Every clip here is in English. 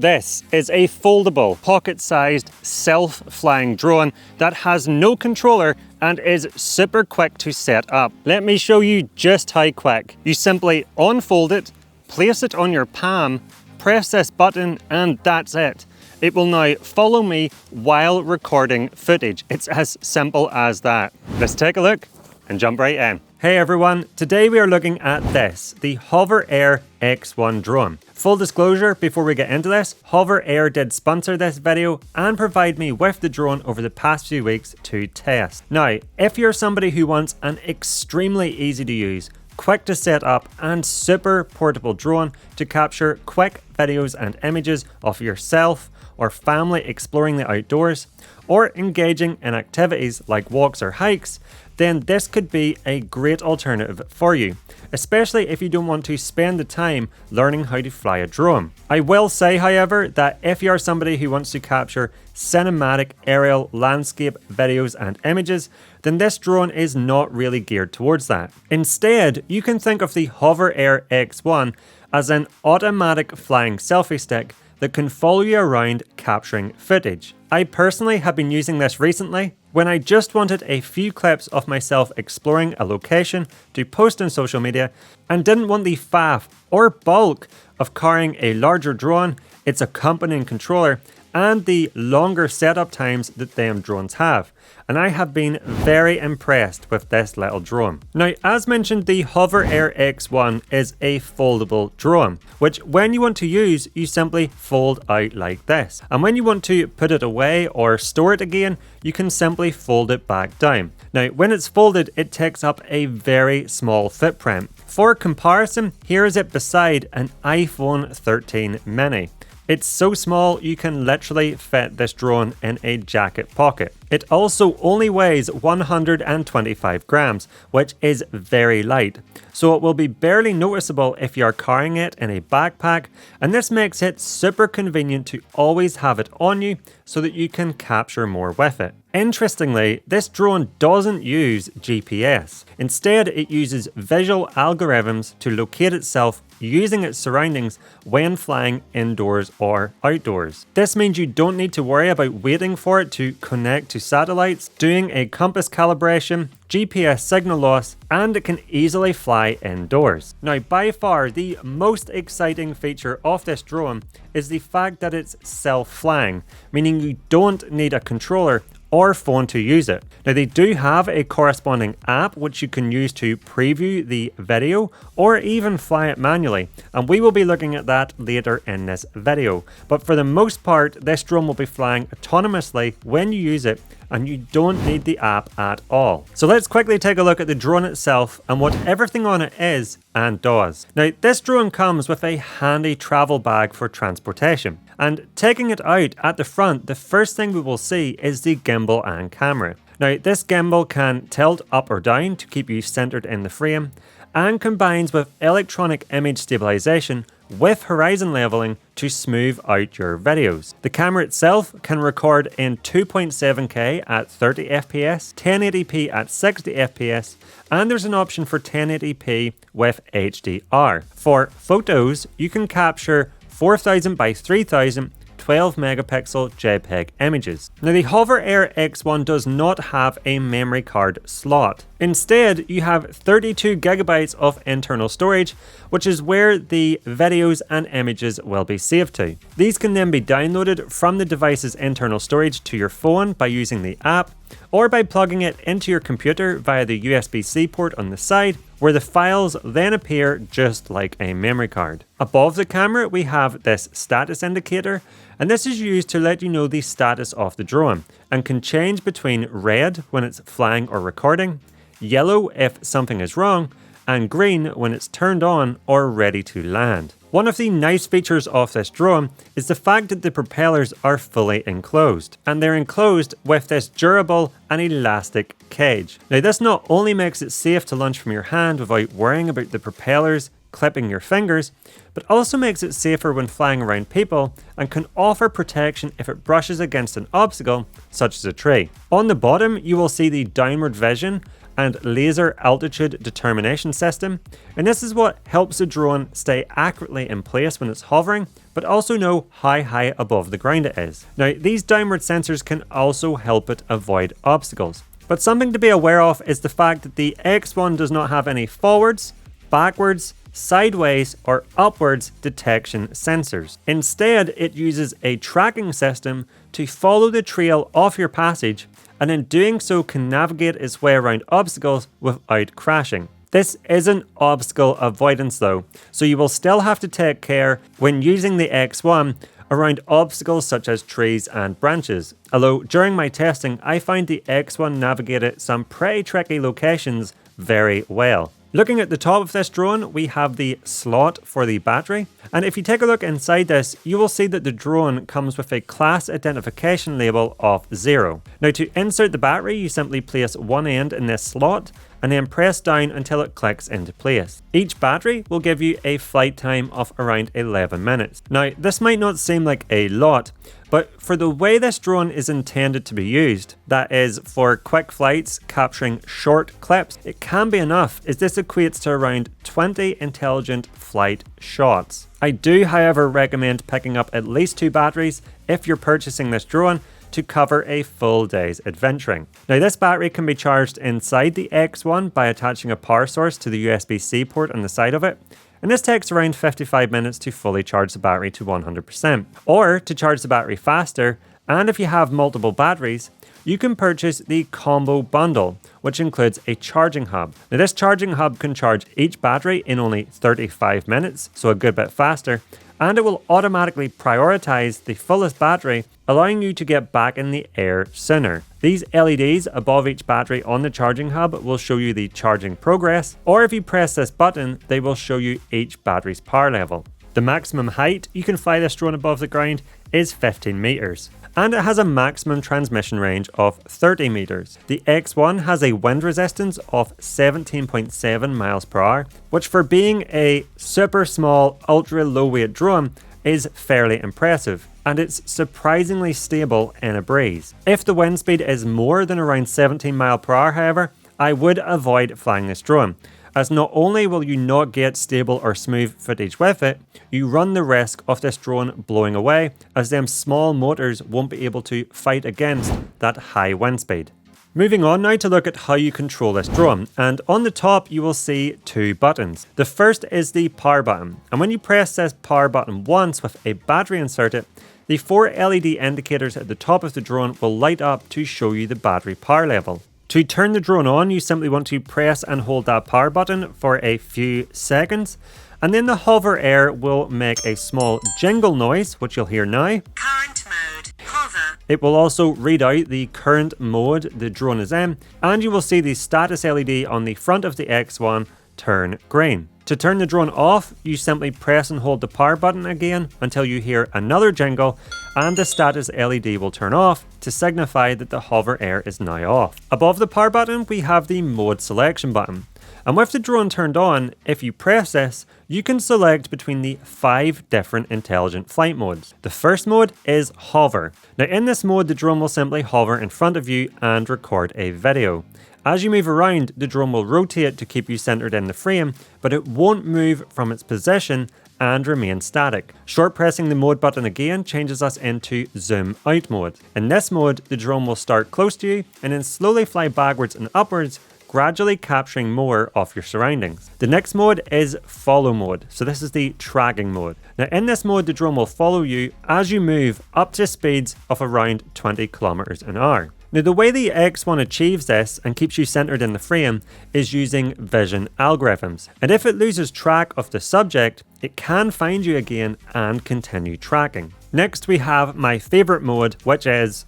This is a foldable, pocket-sized, self-flying drone that has no controller and is super quick to set up. Let me show you just how quick. You simply unfold it, place it on your palm, press this button, and that's it. It will now follow me while recording footage. It's as simple as that. Let's take a look and jump right in. Hey everyone, today we are looking at this, the HoverAir X1 drone. Full disclosure, before we get into this, HoverAir did sponsor this video and provide me with the drone over the past few weeks to test. Now, if you're somebody who wants an extremely easy to use, quick to set up and super portable drone to capture quick videos and images of yourself or family exploring the outdoors, or engaging in activities like walks or hikes, then this could be a great alternative for you, especially if you don't want to spend the time learning how to fly a drone. I will say, however, that if you are somebody who wants to capture cinematic aerial landscape videos and images, then this drone is not really geared towards that. Instead, you can think of the HoverAir X1 as an automatic flying selfie stick that can follow you around capturing footage. I personally have been using this recently when I just wanted a few clips of myself exploring a location to post on social media and didn't want the faff or bulk of carrying a larger drone, its accompanying controller, and the longer setup times that them drones have. And I have been very impressed with this little drone. Now, as mentioned, the HoverAir X1 is a foldable drone, which when you want to use, you simply fold out like this. And when you want to put it away or store it again, you can simply fold it back down. Now, when it's folded, it takes up a very small footprint. For comparison, here is it beside an iPhone 13 mini. It's so small you can literally fit this drone in a jacket pocket. It also only weighs 125 grams, which is very light, so it will be barely noticeable if you're carrying it in a backpack, and this makes it super convenient to always have it on you so that you can capture more with it. Interestingly, this drone doesn't use GPS. Instead, it uses visual algorithms to locate itself using its surroundings when flying indoors or outdoors. This means you don't need to worry about waiting for it to connect to satellites, doing a compass calibration, GPS signal loss, and it can easily fly indoors. Now, by far the most exciting feature of this drone is the fact that it's self-flying, meaning you don't need a controller or phone to use it. Now, they do have a corresponding app which you can use to preview the video or even fly it manually, and we will be looking at that later in this video. But for the most part, this drone will be flying autonomously when you use it, and you don't need the app at all. So let's quickly take a look at the drone itself and what everything on it is and does. Now, this drone comes with a handy travel bag for transportation. And taking it out at the front, the first thing we will see is the gimbal and camera. Now, this gimbal can tilt up or down to keep you centered in the frame and combines with electronic image stabilization with horizon leveling to smooth out your videos. The camera itself can record in 2.7K at 30 FPS, 1080p at 60 FPS, and there's an option for 1080p with HDR. For photos, you can capture 4000 by 3000 12 megapixel JPEG images. Now, the HoverAir X1 does not have a memory card slot. Instead, you have 32 gigabytes of internal storage, which is where the videos and images will be saved to. These can then be downloaded from the device's internal storage to your phone by using the app, or by plugging it into your computer via the USB-C port on the side, where the files then appear just like a memory card. Above the camera, we have this status indicator, and this is used to let you know the status of the drone, and can change between red when it's flying or recording, yellow if something is wrong, and green when it's turned on or ready to land. One of the nice features of this drone is the fact that the propellers are fully enclosed, and they're enclosed with this durable and elastic cage. Now, this not only makes it safe to launch from your hand without worrying about the propellers clipping your fingers, but also makes it safer when flying around people and can offer protection if it brushes against an obstacle, such as a tree. On the bottom, you will see the downward vision and laser altitude determination system, and this is what helps the drone stay accurately in place when it's hovering, but also know how high above the ground it is. Now, these downward sensors can also help it avoid obstacles. But something to be aware of is the fact that the X1 does not have any forwards, backwards, sideways, or upwards detection sensors. Instead, it uses a tracking system to follow the trail of your passage, and in doing so can navigate its way around obstacles without crashing. This isn't obstacle avoidance though, so you will still have to take care when using the X1 around obstacles such as trees and branches. Although during my testing, I find the X1 navigated some pretty tricky locations very well. Looking at the top of this drone, we have the slot for the battery, and if you take a look inside this, you will see that the drone comes with a class identification label of 0. Now, to insert the battery, you simply place one end in this slot and then press down until it clicks into place. Each battery will give you a flight time of around 11 minutes. Now, this might not seem like a lot, but for the way this drone is intended to be used, that is for quick flights capturing short clips, it can be enough, as this equates to around 20 intelligent flight shots. I do, however, recommend picking up at least 2 batteries if you're purchasing this drone to cover a full day's adventuring. Now, this battery can be charged inside the X1 by attaching a power source to the USB-C port on the side of it, and this takes around 55 minutes to fully charge the battery to 100%. Or to charge the battery faster, and if you have multiple batteries, you can purchase the combo bundle, which includes a charging hub. Now, this charging hub can charge each battery in only 35 minutes, so a good bit faster, and it will automatically prioritize the fullest battery, allowing you to get back in the air sooner. These LEDs above each battery on the charging hub will show you the charging progress, or if you press this button, they will show you each battery's power level. The maximum height you can fly this drone above the ground is 15 meters, and it has a maximum transmission range of 30 meters. The X1 has a wind resistance of 17.7 miles per hour, which for being a super small, ultra low weight drone is fairly impressive, and it's surprisingly stable in a breeze. If the wind speed is more than around 17 miles per hour, however, I would avoid flying this drone, as not only will you not get stable or smooth footage with it, you run the risk of this drone blowing away, as them small motors won't be able to fight against that high wind speed. Moving on now to look at how you control this drone, and on the top you will see 2 buttons. The first is the power button, and when you press this power button once with a battery inserted, the 4 LED indicators at the top of the drone will light up to show you the battery power level. To turn the drone on, you simply want to press and hold that power button for a few seconds, and then the HoverAir will make a small jingle noise, which you'll hear now. Current mode, hover. It will also read out the current mode the drone is in, and you will see the status LED on the front of the X1 turn green. To turn the drone off, you simply press and hold the power button again until you hear another jingle, and the status LED will turn off to signify that the HoverAir is now off. Above the power button, we have the mode selection button. And with the drone turned on, if you press this, you can select between the 5 different intelligent flight modes. The first mode is hover. Now, in this mode, the drone will simply hover in front of you and record a video. As you move around, the drone will rotate to keep you centered in the frame, but it won't move from its position and remain static. Short pressing the mode button again changes us into zoom out mode. In this mode, the drone will start close to you and then slowly fly backwards and upwards, gradually capturing more of your surroundings. The next mode is follow mode, so this is the tracking mode. Now, in this mode, the drone will follow you as you move up to speeds of around 20 kilometers an hour. Now, the way the X1 achieves this and keeps you centered in the frame is using vision algorithms. And if it loses track of the subject, it can find you again and continue tracking. Next, we have my favorite mode, which is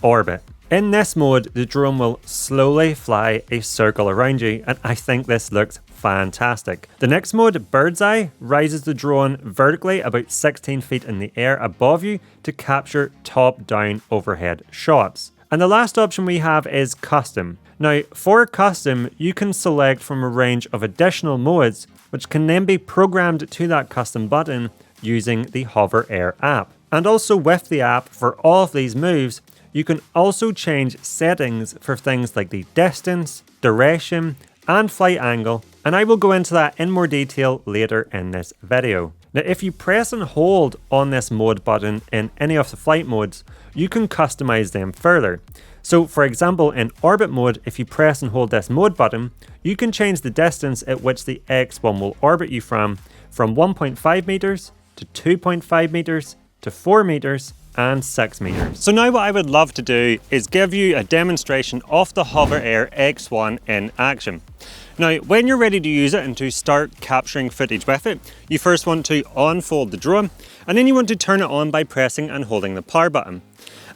orbit. In this mode, the drone will slowly fly a circle around you, and I think this looks fantastic. The next mode, bird's eye, rises the drone vertically about 16 feet in the air above you to capture top-down overhead shots. And the last option we have is custom. Now, for custom, you can select from a range of additional modes, which can then be programmed to that custom button using the HoverAir app. And also with the app, for all of these moves, you can also change settings for things like the distance, duration, and flight angle, and I will go into that in more detail later in this video. Now, if you press and hold on this mode button in any of the flight modes, you can customize them further. So for example, in orbit mode, if you press and hold this mode button, you can change the distance at which the X1 will orbit you from 1.5 meters to 2.5 meters to 4 meters and 6 meters. So now what I would love to do is give you a demonstration of the HoverAir X1 in action. Now, when you're ready to use it and to start capturing footage with it, you first want to unfold the drone, and then you want to turn it on by pressing and holding the power button.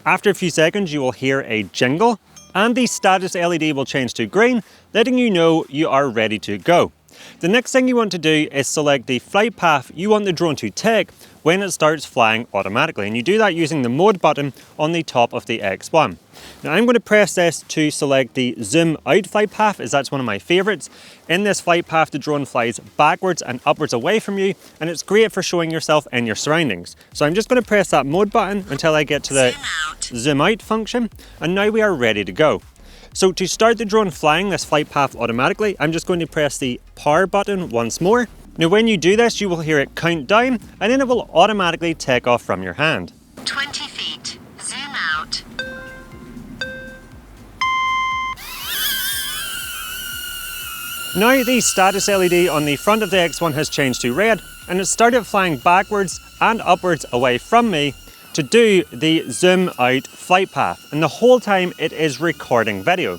After a few seconds, you will hear a jingle, and the status LED will change to green, letting you know you are ready to go. The next thing you want to do is select the flight path you want the drone to take when it starts flying automatically, and you do that using the mode button on the top of the X1. Now I'm going to press this to select the zoom out flight path, as that's one of my favorites. In this flight path, the drone flies backwards and upwards away from you, and it's great for showing yourself in your surroundings. So I'm just going to press that mode button until I get to the zoom out function, and now we are ready to go. So to start the drone flying this flight path automatically, I'm just going to press the power button once more. Now when you do this, you will hear it count down, and then it will automatically take off from your hand. 20 feet. Zoom out. Now the status LED on the front of the X1 has changed to red, and it started flying backwards and upwards away from me to do the zoom out flight path, and the whole time it is recording video.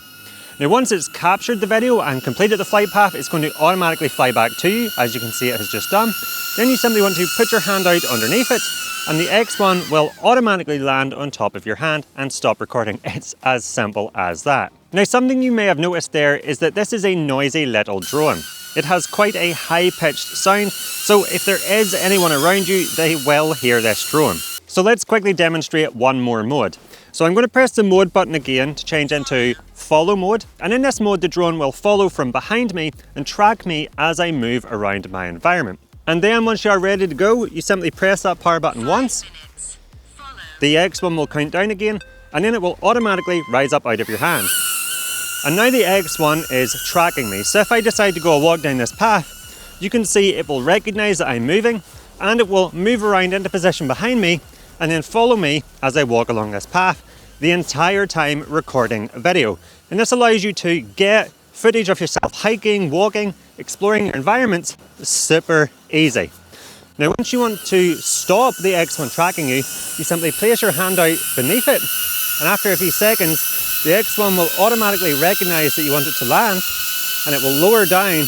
Now once it's captured the video and completed the flight path, it's going to automatically fly back to you, as you can see it has just done. Then you simply want to put your hand out underneath it, and the X1 will automatically land on top of your hand and stop recording. It's as simple as that. Now something you may have noticed there is that this is a noisy little drone. It has quite a high-pitched sound, so if there is anyone around you, they will hear this drone. So let's quickly demonstrate one more mode. So I'm going to press the mode button again to change into follow mode, and in this mode the drone will follow from behind me and track me as I move around my environment. And then once you are ready to go, you simply press that power button once, the X1 will count down again, and then it will automatically rise up out of your hand. And now the X1 is tracking me, so if I decide to go a walk down this path, you can see it will recognize that I'm moving, and it will move around into position behind me and then follow me as I walk along this path, the entire time recording video. And this allows you to get footage of yourself hiking, walking, exploring your environments super easy. Now once you want to stop the X1 tracking you, you simply place your hand out beneath it, and after a few seconds the X1 will automatically recognize that you want it to land, and it will lower down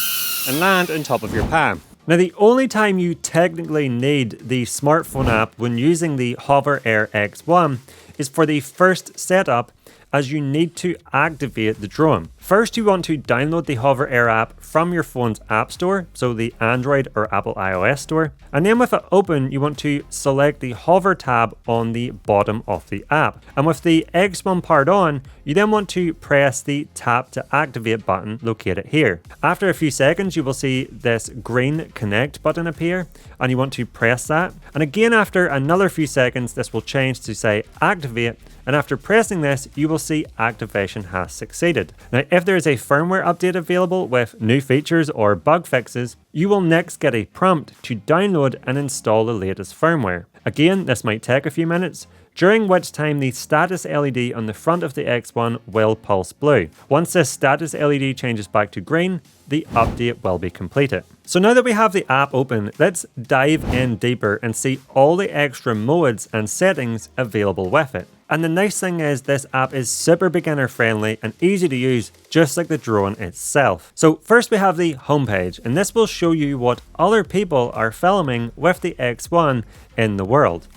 and land on top of your palm. Now the only time you technically need the smartphone app when using the HoverAir X1 is for the first setup, as you need to activate the drone. First, you want to download the HoverAir app from your phone's app store, so the Android or Apple iOS store. And then with it open, you want to select the hover tab on the bottom of the app. And with the X1 powered on, you then want to press the tap to activate button located here. After a few seconds, you will see this green connect button appear, and you want to press that. And again, after another few seconds, this will change to say activate. And after pressing this, you will see activation has succeeded. Now, if there is a firmware update available with new features or bug fixes, you will next get a prompt to download and install the latest firmware. Again, this might take a few minutes, during which time the status LED on the front of the X1 will pulse blue. Once this status LED changes back to green, the update will be completed. So now that we have the app open, let's dive in deeper and see all the extra modes and settings available with it. And the nice thing is this app is super beginner friendly and easy to use, just like the drone itself. So first we have the homepage, and this will show you what other people are filming with the X1 in the world.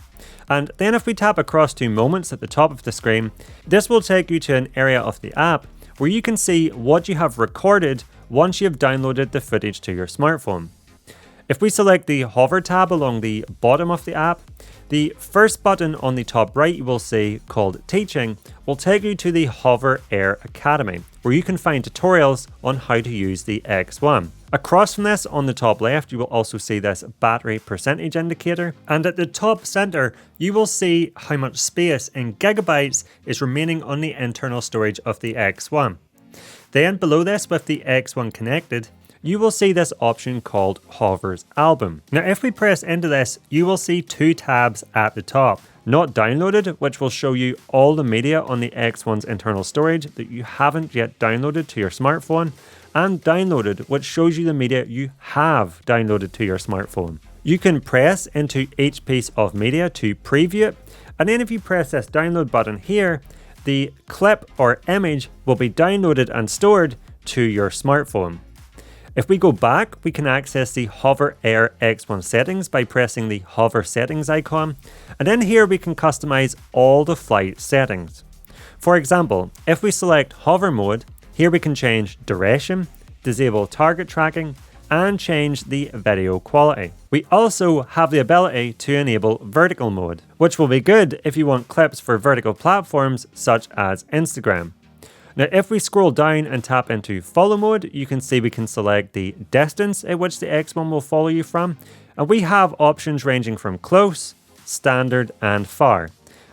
And then if we tap across to moments at the top of the screen, this will take you to an area of the app where you can see what you have recorded once you've downloaded the footage to your smartphone. If we select the hover tab along the bottom of the app, the first button on the top right you will see called Teaching will take you to the HoverAir Academy, where you can find tutorials on how to use the X1. Across from this, on the top left, you will also see this battery percentage indicator, and at the top center, you will see how much space in gigabytes is remaining on the internal storage of the X1. Then below this, with the X1 connected, you will see this option called Hover's Album. Now if we press into this, you will see two tabs at the top. Not downloaded, which will show you all the media on the X1's internal storage that you haven't yet downloaded to your smartphone, and downloaded, which shows you the media you have downloaded to your smartphone. You can press into each piece of media to preview it, and then if you press this download button here, the clip or image will be downloaded and stored to your smartphone. If we go back, we can access the HoverAir X1 settings by pressing the hover settings icon, and in here we can customize all the flight settings. For example, if we select hover mode, here we can change duration, disable target tracking, and change the video quality. We also have the ability to enable vertical mode, which will be good if you want clips for vertical platforms such as Instagram. Now if we scroll down and tap into follow mode, you can see we can select the distance at which the X1 will follow you from, and we have options ranging from close, standard and far.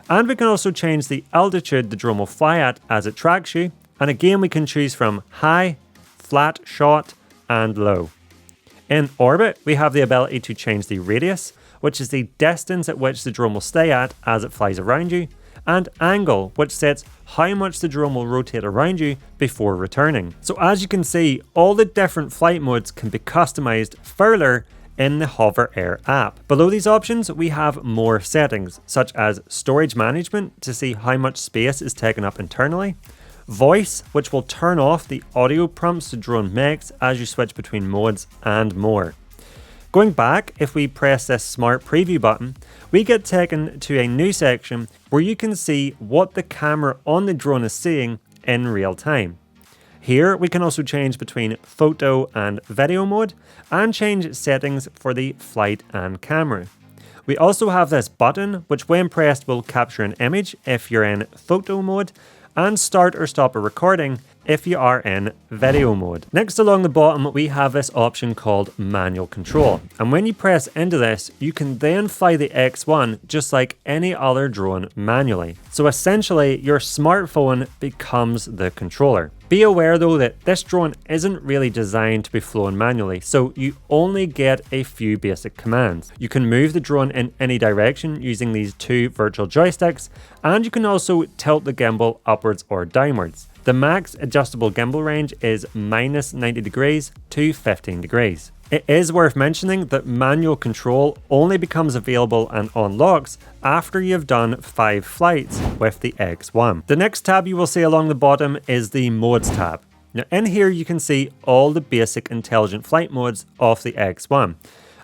And we can also change the altitude the drone will fly at as it tracks you, and again we can choose from high, flat shot and low. In orbit, we have the ability to change the radius, which is the distance at which the drone will stay at as it flies around you, and angle, which sets how much the drone will rotate around you before returning. So as you can see, all the different flight modes can be customized further in the HoverAir app. Below these options, we have more settings, such as storage management to see how much space is taken up internally, voice, which will turn off the audio prompts the drone makes as you switch between modes, and more. Going back, if we press this smart preview button, we get taken to a new section where you can see what the camera on the drone is seeing in real time. Here we can also change between photo and video mode, and change settings for the flight and camera. We also have this button which when pressed will capture an image if you're in photo mode, and start or stop a recording if you are in video mode. Next along the bottom we have this option called manual control, and when you press into this you can then fly the X1 just like any other drone manually. So essentially your smartphone becomes the controller. Be aware though that this drone isn't really designed to be flown manually, so you only get a few basic commands. You can move the drone in any direction using these two virtual joysticks, and you can also tilt the gimbal upwards or downwards. The max adjustable gimbal range is -90 degrees to 15 degrees. It is worth mentioning that manual control only becomes available and unlocks after you've done 5 flights with the X1. The next tab you will see along the bottom is the modes tab. Now in here you can see all the basic intelligent flight modes of the X1.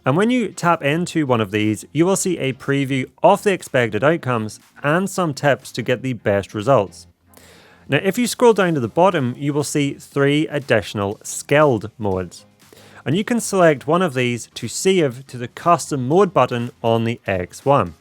And when you tap into one of these, you will see a preview of the expected outcomes and some tips to get the best results. Now if you scroll down to the bottom, you will see 3 additional skilled modes. And you can select one of these to save to the custom mode button on the X1.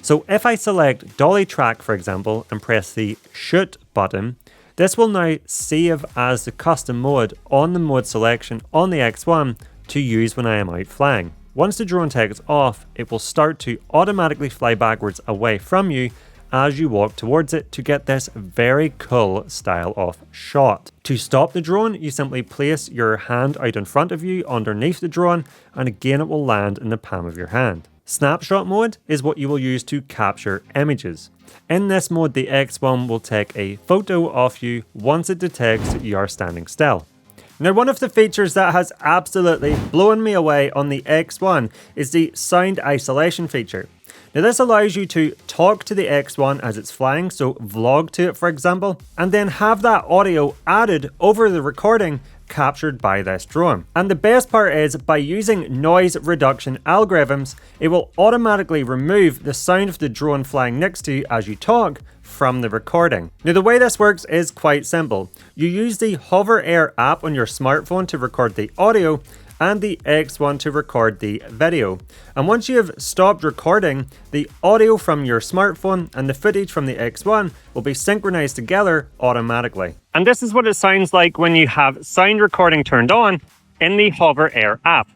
So if I select dolly track for example and press the shoot button, this will now save as the custom mode on the mode selection on the X1 to use when I am out flying. Once the drone takes off, it will start to automatically fly backwards away from you as you walk towards it to get this very cool style of shot. To stop the drone, you simply place your hand out in front of you underneath the drone, and again it will land in the palm of your hand. Snapshot mode is what you will use to capture images. In this mode, the X1 will take a photo of you once it detects that you are standing still. Now one of the features that has absolutely blown me away on the X1 is the sound isolation feature. Now this allows you to talk to the X1 as it's flying, so vlog to it for example, and then have that audio added over the recording captured by this drone. And the best part is, by using noise reduction algorithms, it will automatically remove the sound of the drone flying next to you as you talk from the recording. Now the way this works is quite simple. You use the HoverAir app on your smartphone to record the audio, and the X1 to record the video. And once you have stopped recording, the audio from your smartphone and the footage from the X1 will be synchronized together automatically. And this is what it sounds like when you have sound recording turned on in the HoverAir app.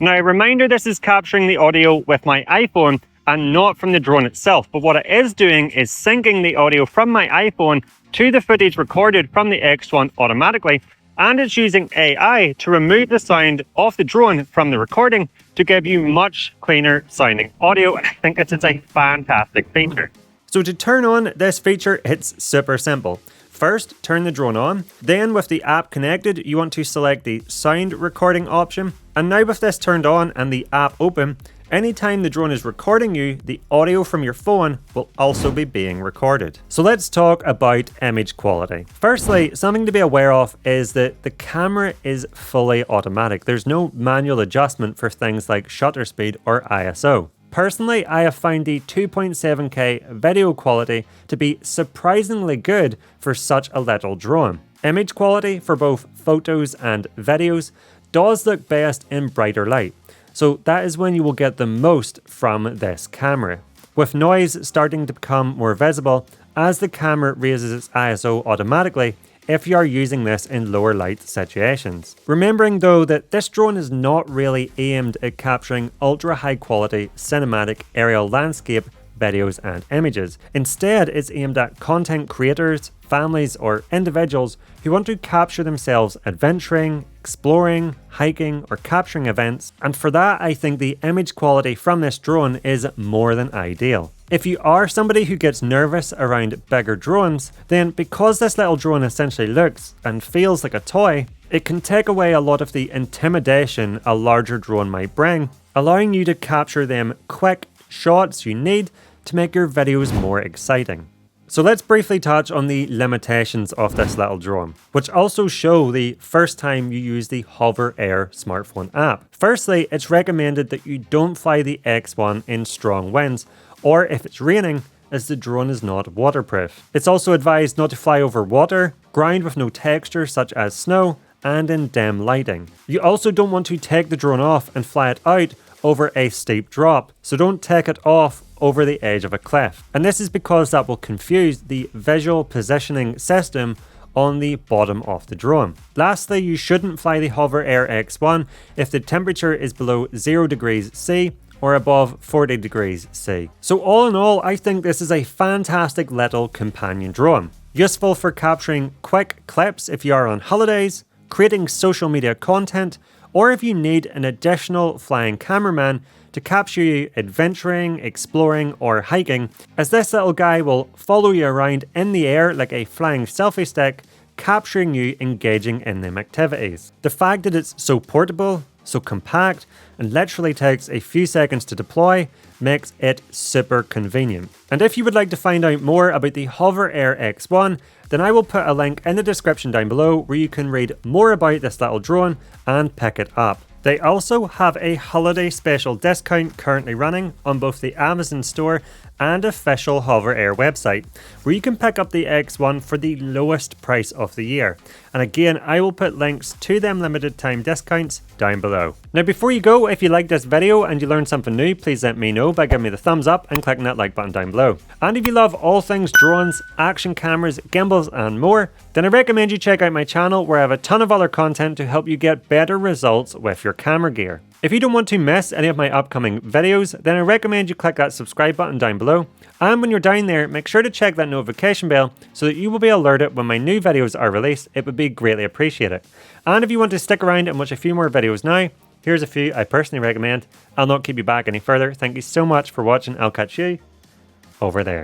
Now, a reminder, this is capturing the audio with my iPhone and not from the drone itself, but what it is doing is syncing the audio from my iPhone to the footage recorded from the X1 automatically, and it's using AI to remove the sound of the drone from the recording to give you much cleaner sounding audio, and I think it's a fantastic feature. So to turn on this feature, it's super simple. First, turn the drone on. Then with the app connected, you want to select the sound recording option. And now with this turned on and the app open, anytime the drone is recording you, the audio from your phone will also be being recorded. So let's talk about image quality. Firstly, something to be aware of is that the camera is fully automatic. There's no manual adjustment for things like shutter speed or ISO. Personally, I have found the 2.7K video quality to be surprisingly good for such a little drone. Image quality for both photos and videos does look best in brighter light, so that is when you will get the most from this camera, with noise starting to become more visible as the camera raises its ISO automatically if you are using this in lower light situations. Remembering though that this drone is not really aimed at capturing ultra high quality cinematic aerial landscape videos and images. Instead, it's aimed at content creators, families or individuals who want to capture themselves adventuring, exploring, hiking or capturing events, and for that I think the image quality from this drone is more than ideal. If you are somebody who gets nervous around bigger drones, then because this little drone essentially looks and feels like a toy, it can take away a lot of the intimidation a larger drone might bring, allowing you to capture them quick shots you need to make your videos more exciting. So let's briefly touch on the limitations of this little drone, which also show the first time you use the HoverAir smartphone app. Firstly, it's recommended that you don't fly the X1 in strong winds, or if it's raining, as the drone is not waterproof. It's also advised not to fly over water, ground with no texture such as snow, and in dim lighting. You also don't want to take the drone off and fly it out over a steep drop, so don't take it off over the edge of a cliff. And this is because that will confuse the visual positioning system on the bottom of the drone. Lastly, you shouldn't fly the HoverAir X1 if the temperature is below 0 degrees C or above 40 degrees C. So all in all, I think this is a fantastic little companion drone. Useful for capturing quick clips if you are on holidays, creating social media content, or if you need an additional flying cameraman to capture you adventuring, exploring, or hiking, as this little guy will follow you around in the air like a flying selfie stick, capturing you engaging in them activities. The fact that it's so portable, so compact, and literally takes a few seconds to deploy makes it super convenient. And if you would like to find out more about the HoverAir X1, then I will put a link in the description down below where you can read more about this little drone and pick it up. They also have a holiday special discount currently running on both the Amazon store and official HoverAir website, where you can pick up the X1 for the lowest price of the year. And again, I will put links to them limited time discounts down below. Now before you go, if you liked this video and you learned something new, please let me know by giving me the thumbs up and clicking that like button down below. And if you love all things drones, action cameras, gimbals and more, then I recommend you check out my channel where I have a ton of other content to help you get better results with your camera gear. If you don't want to miss any of my upcoming videos, then I recommend you click that subscribe button down below. And when you're down there, make sure to check that notification bell so that you will be alerted when my new videos are released. It would be greatly appreciated. And if you want to stick around and watch a few more videos now, here's a few I personally recommend. I'll not keep you back any further. Thank you so much for watching. I'll catch you over there.